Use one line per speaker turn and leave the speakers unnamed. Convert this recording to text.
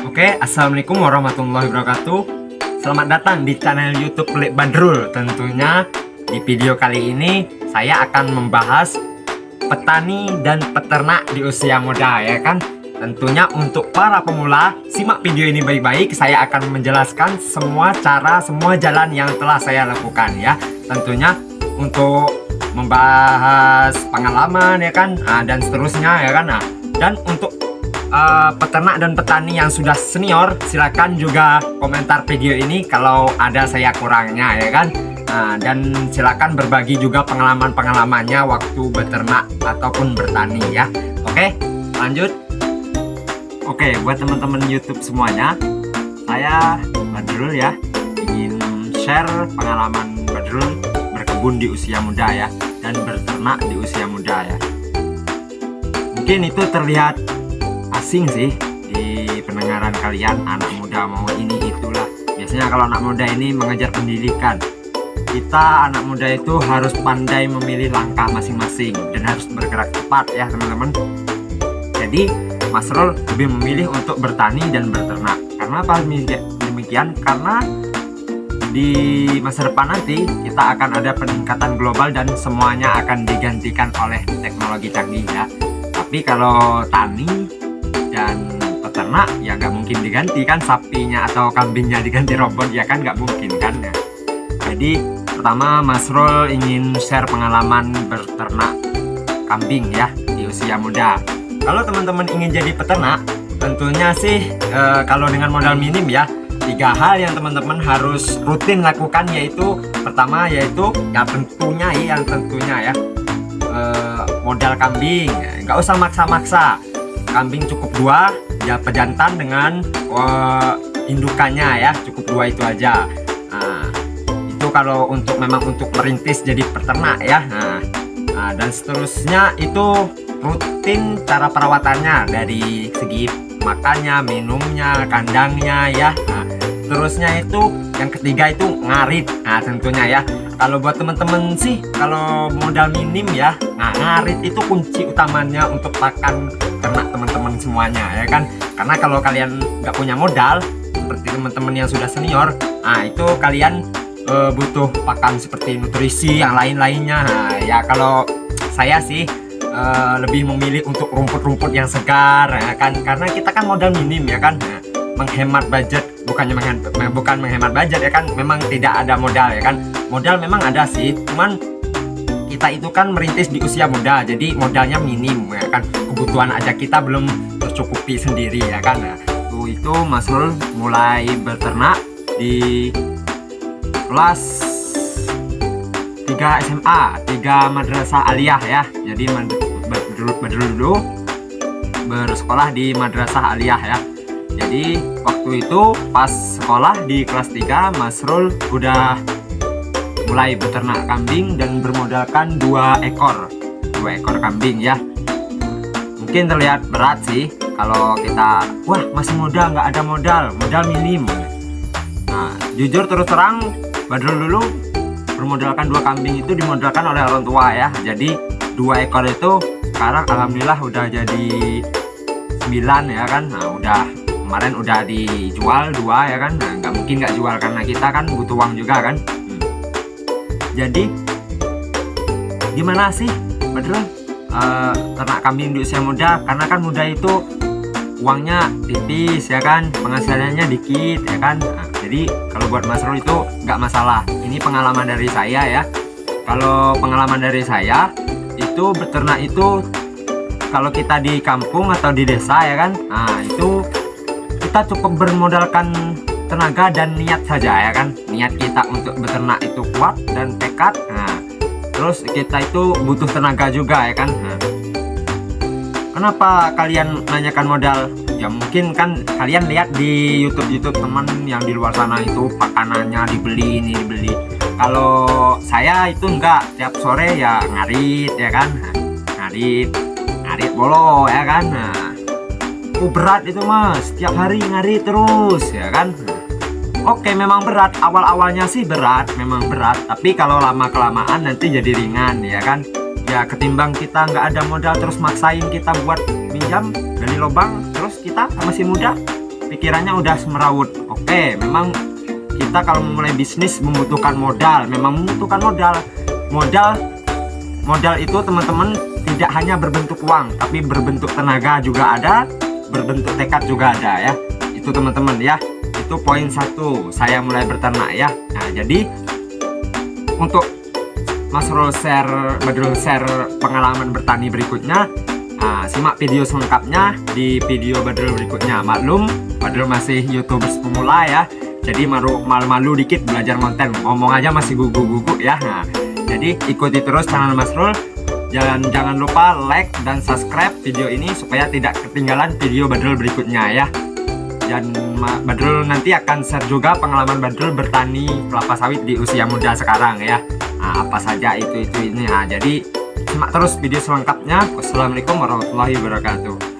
Oke, assalamualaikum warahmatullahi wabarakatuh. Selamat datang di channel YouTube Pelik Badrul. Tentunya di video kali ini saya akan membahas petani dan peternak di usia muda, ya kan? Tentunya untuk para pemula, simak video ini baik-baik. Saya akan menjelaskan semua cara, semua jalan yang telah saya lakukan, ya. Tentunya untuk membahas pengalaman, ya kan, dan seterusnya, ya kan. Dan untuk peternak dan petani yang sudah senior, silakan juga komentar video ini kalau ada saya kurangnya, ya kan. Dan silakan berbagi juga pengalaman-pengalamannya waktu beternak ataupun bertani, ya. Oke, lanjut. Oke, buat teman-teman YouTube semuanya, saya Badrul, ya, ingin share pengalaman Badrul berkebun di usia muda, ya, dan beternak di usia muda, ya. Mungkin itu terlihat asing sih di pendengaran kalian, anak muda mau ini itulah. Biasanya kalau anak muda ini mengejar pendidikan, kita anak muda itu harus pandai memilih langkah masing-masing dan harus bergerak cepat, ya teman-teman. Jadi Mas Rol lebih memilih untuk bertani dan beternak. Karena apa demikian? Karena di masa depan nanti kita akan ada peningkatan global dan semuanya akan digantikan oleh teknologi canggih, ya. Tapi kalau tani dan peternak ya nggak mungkin diganti kan, sapinya atau kambingnya diganti robot, ya kan, nggak mungkin kan, ya. Jadi pertama Mas Rol ingin share pengalaman beternak kambing, ya, di usia muda. Kalau teman-teman ingin jadi peternak, tentunya sih kalau dengan modal minim, ya, 3 hal yang teman-teman harus rutin lakukan, yaitu pertama yaitu ya tentunya ya modal kambing. Nggak usah maksa-maksa, kambing cukup 2, ya, pejantan dengan indukannya, ya, cukup 2 itu aja. Itu kalau memang untuk merintis jadi peternak, ya. Dan seterusnya itu rutin cara perawatannya dari segi makannya, minumnya, kandangnya, ya. Terusnya itu yang ketiga itu ngarit. Tentunya, ya, kalau buat temen-temen sih kalau modal minim, ya, ngarit itu kunci utamanya untuk pakan ternak teman-teman semuanya, ya kan. Karena kalau kalian nggak punya modal seperti teman-teman yang sudah senior, itu kalian butuh pakan seperti nutrisi yang lain-lainnya. Ya kalau saya sih lebih memilih untuk rumput-rumput yang segar, ya kan, karena kita kan modal minim, ya kan. Menghemat budget, bukan menghemat budget, ya kan, memang tidak ada modal, ya kan. Modal memang ada sih, cuman kita itu kan merintis di usia muda, jadi modalnya minim, ya kan. Kebutuhan aja kita belum tercukupi sendiri, ya kan. Itu Mas Rul mulai beternak di kelas 3 SMA, 3 Madrasah Aliyah, ya. Jadi Badrul dulu bersekolah di Madrasah Aliyah, ya. Jadi waktu itu pas sekolah di kelas 3, Mas Rul udah mulai beternak kambing dan bermodalkan 2 ekor kambing, ya. Mungkin terlihat berat sih kalau kita wah masih muda nggak ada modal minim. Jujur terus terang, Badrul dulu bermodalkan 2 kambing itu dimodalkan oleh orang tua, ya. Jadi 2 ekor itu sekarang alhamdulillah udah jadi 9, ya kan. Kemarin udah dijual 2, ya kan. Nggak mungkin nggak jual karena kita kan butuh uang juga kan. Jadi gimana sih Badrul ternak kambing di usia muda? Karena kan muda itu uangnya tipis, ya kan, penghasilannya dikit, ya kan. Jadi kalau buat Mas Rul itu nggak masalah. Ini pengalaman dari saya, ya. Kalau pengalaman dari saya itu beternak itu kalau kita di kampung atau di desa, ya kan, itu kita cukup bermodalkan tenaga dan niat saja, ya kan. Niat kita untuk beternak itu kuat dan tekad. Terus kita itu butuh tenaga juga, ya kan. Kenapa kalian nanyakan modal? Ya mungkin kan kalian lihat di YouTube teman yang di luar sana itu pakanannya dibeli, ini dibeli. Kalau saya itu enggak, tiap sore ya ngarit, ya kan. Ngarit bolo, ya kan. Berat itu Mas, tiap hari ngarit terus, ya kan. Oke, memang berat, awal-awalnya sih memang berat, tapi kalau lama-kelamaan nanti jadi ringan, ya kan. Ya ketimbang kita nggak ada modal terus maksain kita buat minjam dari lubang, terus kita masih muda pikirannya udah semerawut. Oke, memang kita kalau memulai bisnis membutuhkan modal, memang membutuhkan modal. Modal itu teman-teman tidak hanya berbentuk uang, tapi berbentuk tenaga juga ada, berbentuk tekad juga ada ya. Itu teman-teman ya. Itu poin 1 saya mulai berternak ya. Nah, jadi untuk Badrul share pengalaman bertani berikutnya, simak video selengkapnya di video Badrul berikutnya. Maklum, Badrul masih YouTubers pemula ya, jadi malu-malu dikit belajar konten, ngomong aja masih gugup-gugup ya. Nah, jadi ikuti terus channel Mas Rul. Jangan lupa like dan subscribe video ini supaya tidak ketinggalan video Badrul berikutnya ya. Dan Badrul nanti akan share juga pengalaman Badrul bertani kelapa sawit di usia muda sekarang ya. Nah, apa saja ini. Nah, jadi simak terus video selengkapnya. Wassalamualaikum warahmatullahi wabarakatuh.